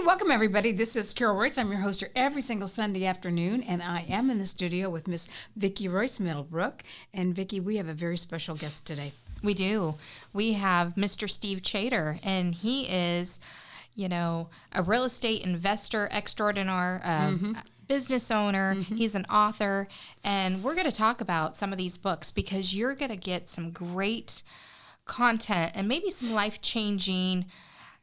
welcome everybody. This is Carol Royce. I'm your host here every single Sunday afternoon, and I am in the studio with Miss Vickie Royce Middlebrook. And Vickie, we have a very special guest today. We do. We have Mr. Steve Chater, and he is, a real estate investor extraordinaire, business owner. He's an author, and we're going to talk about some of these books because you're going to get some great content and maybe some life-changing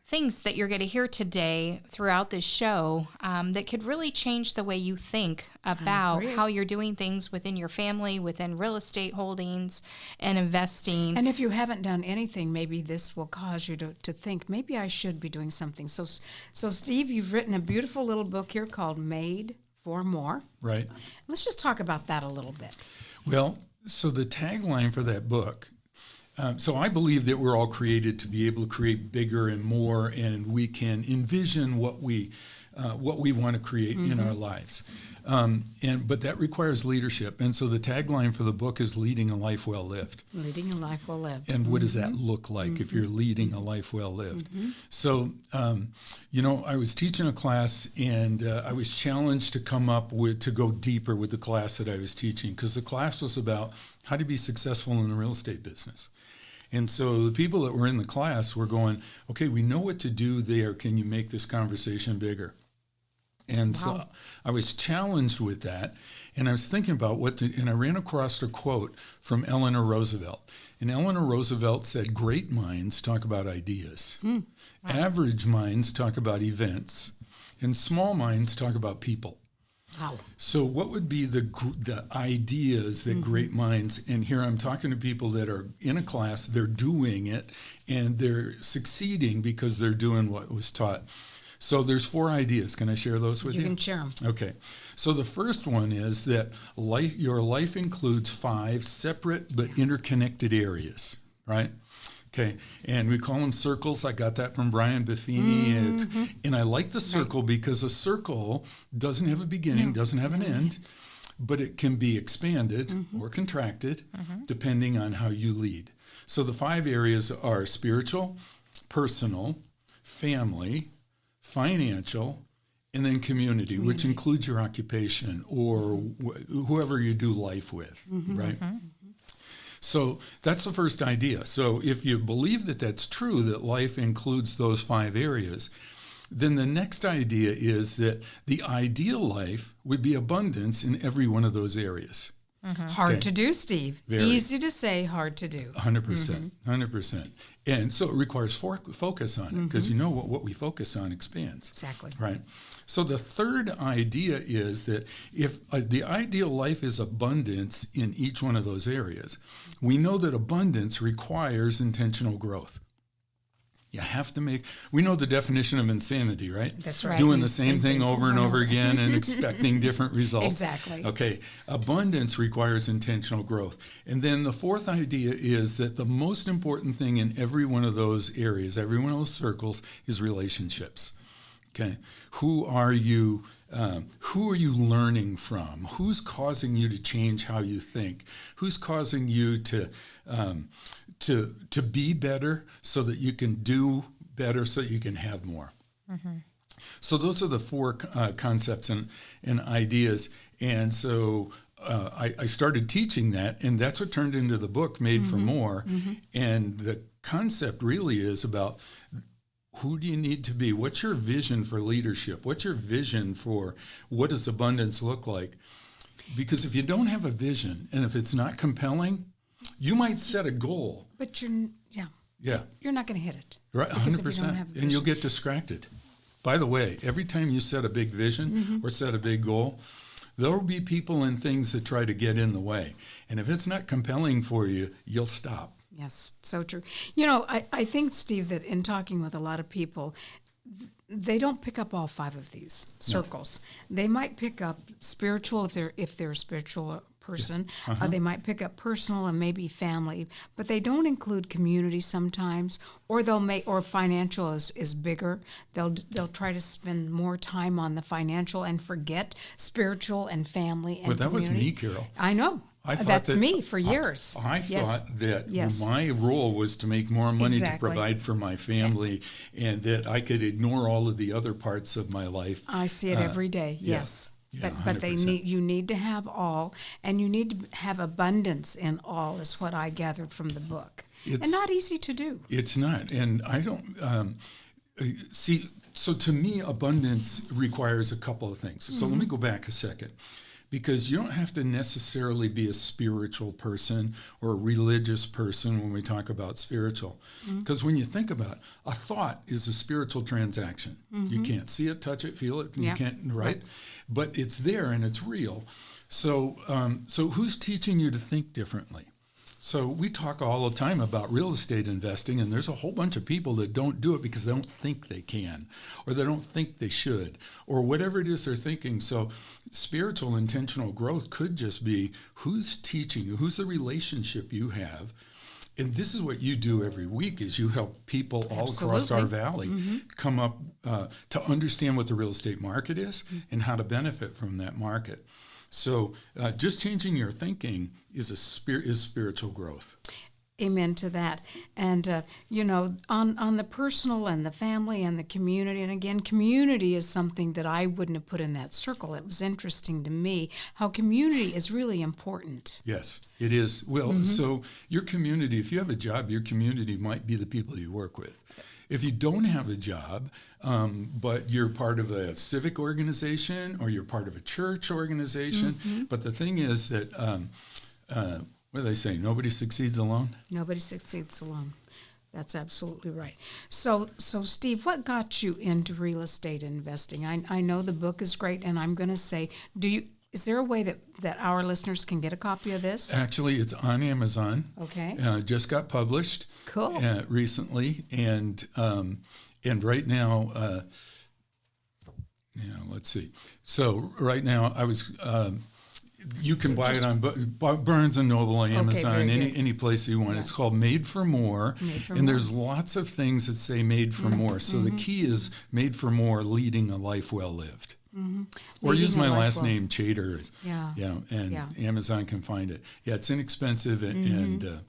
things that you're going to hear today throughout this show that could really change the way you think about how you're doing things within your family, within real estate holdings and investing. And if you haven't done anything, maybe this will cause you to think, maybe I should be doing something. So Steve, you've written a beautiful little book here called Made for More. Right. Let's just talk about that a little bit. Well, so the tagline for that book, so I believe that we're all created to be able to create bigger and more, and we can envision what we want to create in our lives. But that requires leadership. And so the tagline for the book is Leading a Life Well Lived. Leading a Life Well Lived. And what does that look like if you're leading a life well lived? So, I was teaching a class, and I was challenged to to go deeper with the class that I was teaching, because the class was about how to be successful in the real estate business. And so the people that were in the class were going, okay, we know what to do there. Can you make this conversation bigger? And so I was challenged with that, and I was thinking about and I ran across a quote from Eleanor Roosevelt. And Eleanor Roosevelt said, great minds talk about ideas. Average minds talk about events, and small minds talk about people. Wow. So what would be the ideas that great minds, and here I'm talking to people that are in a class, they're doing it, and they're succeeding because they're doing what was taught. So there's 4 ideas. Can I share those with you? You can share them. Okay. So the first one is that your life includes 5 separate but interconnected areas, right? Okay, and we call them circles. I got that from Brian Buffini. And I like the circle because a circle doesn't have a beginning, doesn't have an end, but it can be expanded or contracted depending on how you lead. So the 5 areas are spiritual, personal, family, financial, and then community, which includes your occupation or whoever you do life with, right? So that's the first idea. So if you believe that that's true, that life includes those 5 areas, then the next idea is that the ideal life would be abundance in every one of those areas. Hard to do, Steve. Very. Easy to say, hard to do. 100%. 100%. And so it requires focus on it, because what we focus on expands. Exactly. Right. So the third idea is that if the ideal life is abundance in each one of those areas, we know that abundance requires intentional growth. You have to we know the definition of insanity, right? That's right. Doing the same thing over and over again and expecting different results. Exactly. Okay. Abundance requires intentional growth. And then the fourth idea is that the most important thing in every one of those areas, every one of those circles, is relationships. Okay. Who are you learning from? Who's causing you to change how you think? Who's causing you to be better so that you can do better, so that you can have more? So those are the 4 concepts and ideas. And so I started teaching that, and that's what turned into the book, Made for More. And the concept really is about, who do you need to be? What's your vision for leadership? What's your vision for what does abundance look like? Because if you don't have a vision, and if it's not compelling, you might set a goal. But you're not going to hit it. Right, 100%. And you'll get distracted. By the way, every time you set a big vision or set a big goal, there will be people and things that try to get in the way. And if it's not compelling for you, you'll stop. Yes, so true. I think, Steve, that in talking with a lot of people, they don't pick up all 5 of these circles. No. They might pick up spiritual if they're a spiritual person. They might pick up personal and maybe family, but they don't include community sometimes, or or financial is bigger. They'll try to spend more time on the financial and forget spiritual and family and But that community. was me, Carol. I know. I thought That's that, me for years. I Yes. thought that Yes. my role was to make more money Exactly. to provide for my family, and that I could ignore all of the other parts of my life. I see it every day. yeah. Yes. Yeah, But they 100%. you need to have all, and you need to have abundance in all, is what I gathered from the book. And not easy to do. It's not, and I don't see. So to me, abundance requires a couple of things. So let me go back a second, because you don't have to necessarily be a spiritual person or a religious person when we talk about spiritual. Because when you think about it, a thought is a spiritual transaction. You can't see it, touch it, feel it. Yeah. You can't, right? But it's there and it's real. So, so who's teaching you to think differently? So we talk all the time about real estate investing, and there's a whole bunch of people that don't do it because they don't think they can, or they don't think they should, or whatever it is they're thinking. So spiritual intentional growth could just be who's teaching you, who's the relationship you have. And this is what you do every week, is you help people all across our valley come up to understand what the real estate market is and how to benefit from that market. So just changing your thinking is spiritual growth. Amen to that. And, you know, on the personal and the family and the community, and again, community is something that I wouldn't have put in that circle. It was interesting to me how community is really important. Yes, it is. Well, so your community, if you have a job, your community might be the people you work with. If you don't have a job, but you're part of a civic organization or you're part of a church organization, but the thing is that, what do they say? Nobody succeeds alone? Nobody succeeds alone. That's absolutely right. So Steve, what got you into real estate investing? I know the book is great, and I'm going to say, is there a way that our listeners can get a copy of this? Actually, it's on Amazon. Okay. Just got published. Cool. Recently, and right now, let's see. So right now, I was. You can buy it on Barnes and Noble, Amazon, very good. any place you want. Yeah. It's called Made for More, and there's lots of things that say Made for More. So the key is Made for More, leading a life well lived. Or Leading use my a life last well. name, Chater. Yeah. Amazon can find it. Yeah, it's inexpensive, and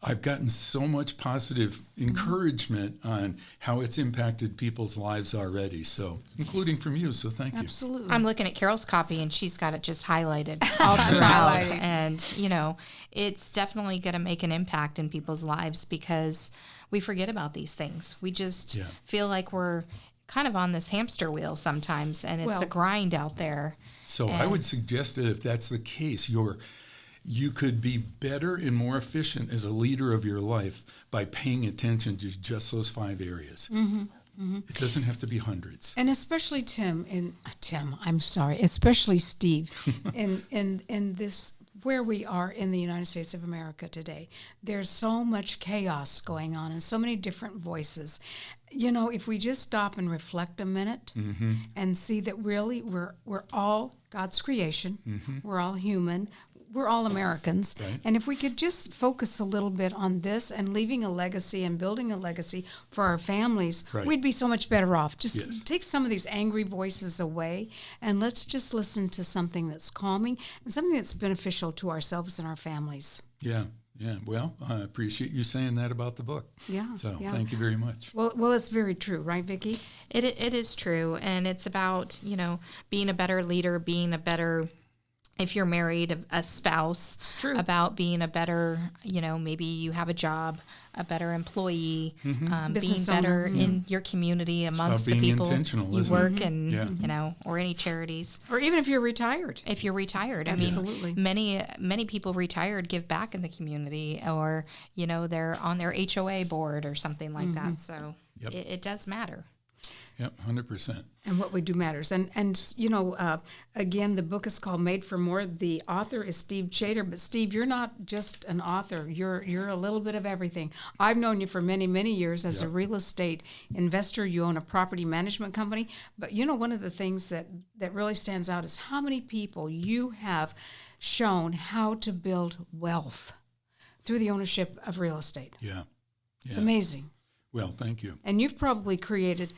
I've gotten so much positive encouragement on how it's impacted people's lives already, so including from you, so thank you. Absolutely. I'm looking at Carol's copy, and she's got it just highlighted all throughout. And, you know, it's definitely going to make an impact in people's lives because we forget about these things. We just feel like we're kind of on this hamster wheel sometimes, and it's a grind out there. So I would suggest that if that's the case, you could be better and more efficient as a leader of your life by paying attention to just those 5 areas. It doesn't have to be hundreds. And especially especially Steve, in this, where we are in the United States of America today, there's so much chaos going on and so many different voices. You know, if we just stop and reflect a minute and see that really we're all God's creation, we're all human, we're all Americans. Right. And if we could just focus a little bit on this and leaving a legacy and building a legacy for our families, we'd be so much better off. Just take some of these angry voices away, and let's just listen to something that's calming and something that's beneficial to ourselves and our families. Yeah. Well, I appreciate you saying that about the book. Yeah. So thank you very much. Well, it's very true, right, Vickie? It is true, and it's about, you know, being a better leader, being a better, if you're married, a spouse. It's true. About being a better, you know, maybe you have a job, a better employee, being Business better owner. in your community amongst the being people intentional, you isn't it? work and, you know, or any charities. Or even if you're retired. If you're retired, Absolutely. I mean, many people retired give back in the community, or, you know, they're on their HOA board or something like that. So it does matter. Yep, 100%. And what we do matters. And you know, again, the book is called Made for More. The author is Steve Chater. But Steve, you're not just an author. You're a little bit of everything. I've known you for many, many years as a real estate investor. You own a property management company. But you know, one of the things that really stands out is how many people you have shown how to build wealth through the ownership of real estate. Yeah. It's amazing. Well, thank you. And you've probably created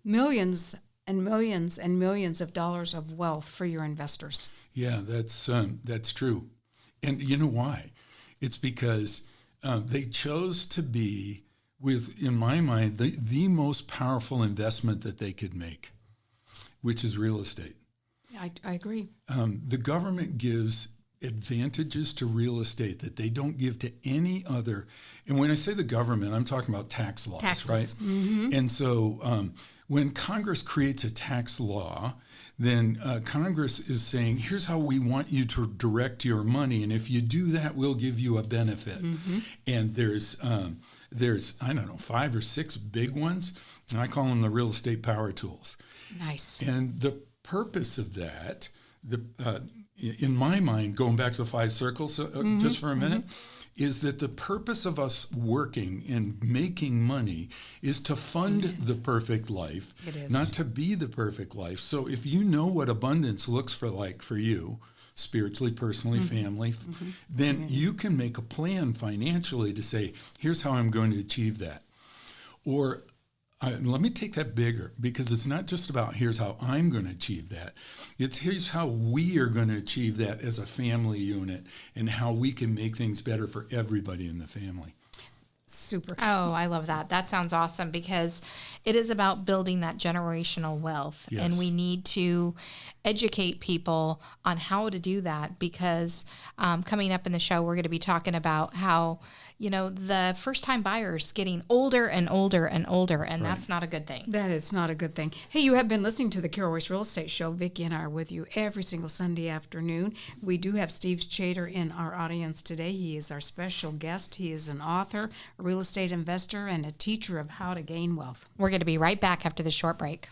millions and millions and millions of dollars of wealth for your investors. Yeah, that's true. And you know why? It's because they chose to be in my mind, the most powerful investment that they could make, which is real estate. I agree. The government gives advantages to real estate that they don't give to any other. And when I say the government, I'm talking about tax laws, Taxes. right? Mm-hmm. And so when Congress creates a tax law, then Congress is saying, here's how we want you to direct your money. And if you do that, we'll give you a benefit. Mm-hmm. And there's, I don't know, 5 or 6 big ones. And I call them the real estate power tools. Nice. And the purpose of that, in my mind, going back to the 5 circles just for a minute, is that the purpose of us working and making money is to fund the perfect life, not to be the perfect life. So if you know what abundance looks for you, spiritually, personally, family, then you can make a plan financially to say, here's how I'm going to achieve that. Or let me take that bigger, because it's not just about here's how I'm going to achieve that. It's here's how we are going to achieve that as a family unit and how we can make things better for everybody in the family. Super. Oh, I love that. That sounds awesome, because it is about building that generational wealth. Yes. And we need to educate people on how to do that, because coming up in the show, we're going to be talking about how, the first-time buyers getting older and older and older, and that's not a good thing. That is not a good thing. Hey, you have been listening to the Carol Royce Real Estate Show. Vickie and I are with you every single Sunday afternoon. We do have Steve Chater in our audience today. He is our special guest. He is an author, a real estate investor, and a teacher of how to gain wealth. We're going to be right back after this short break.